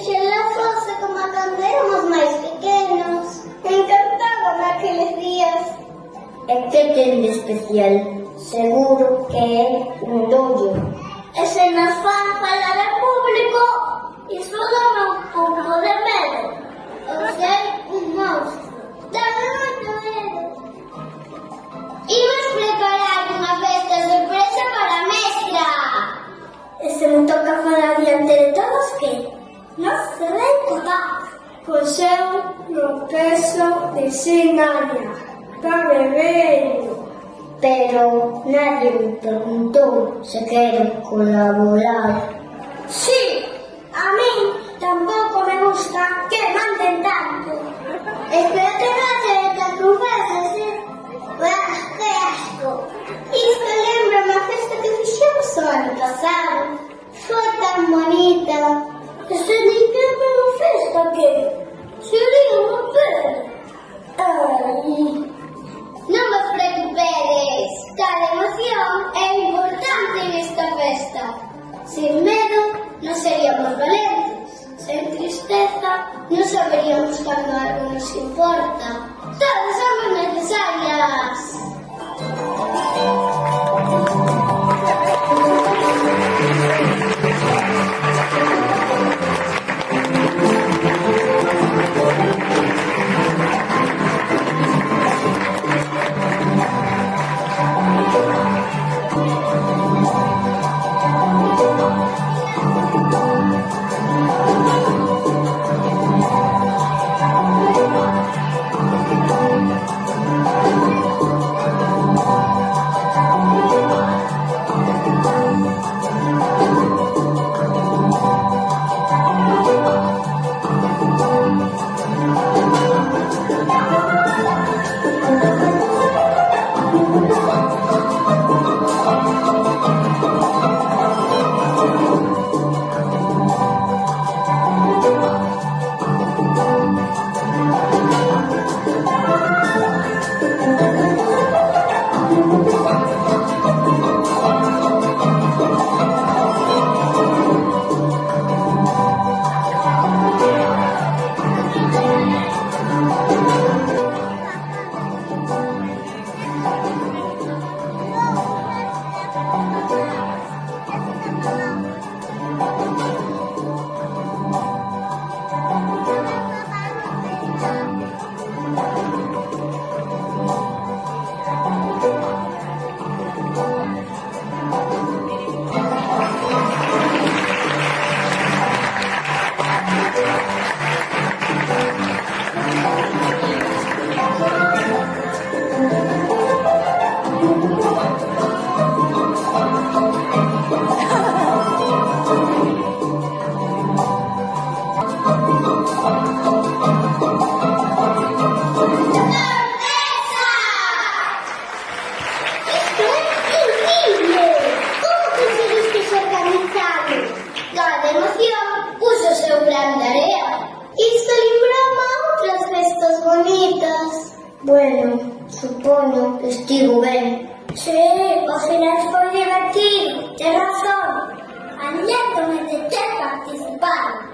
oxalá fose como cando éramos máis pequenos. Me encantaban aqueles días. E que ten de especial? Seguro que é un dollo. E se nos fan falar en público, iso dame un pouco de medo. O sei, un monstro. Dame moito medo. Imos preparar unha festa sorpresa para a mestra. E se me toca falar diante de todos, que? Non se vai podar. Pois eu non peso de singaña para beber. Pero nadie me preguntou se quero colaborar. Sí, a min tampouco me gusta que manden tanto. Espero que non se te confesas, ¡Ah, qué asco! Isto lembra a festa que fixemos o ano pasado. Foi tan bonita. Se ninguén me non festa, que? Sería unha pena. Ai... Non vos preocupedes, cada emoción é importante nesta festa. Sin medo, non seríamos valentes. Sen tristeza, non saberíamos cando algo nos importa. Todas somos necesarias. Bueno, supoño que estivo ben. Sí, ao final foi divertido, tes razón. Añétome de ter participado.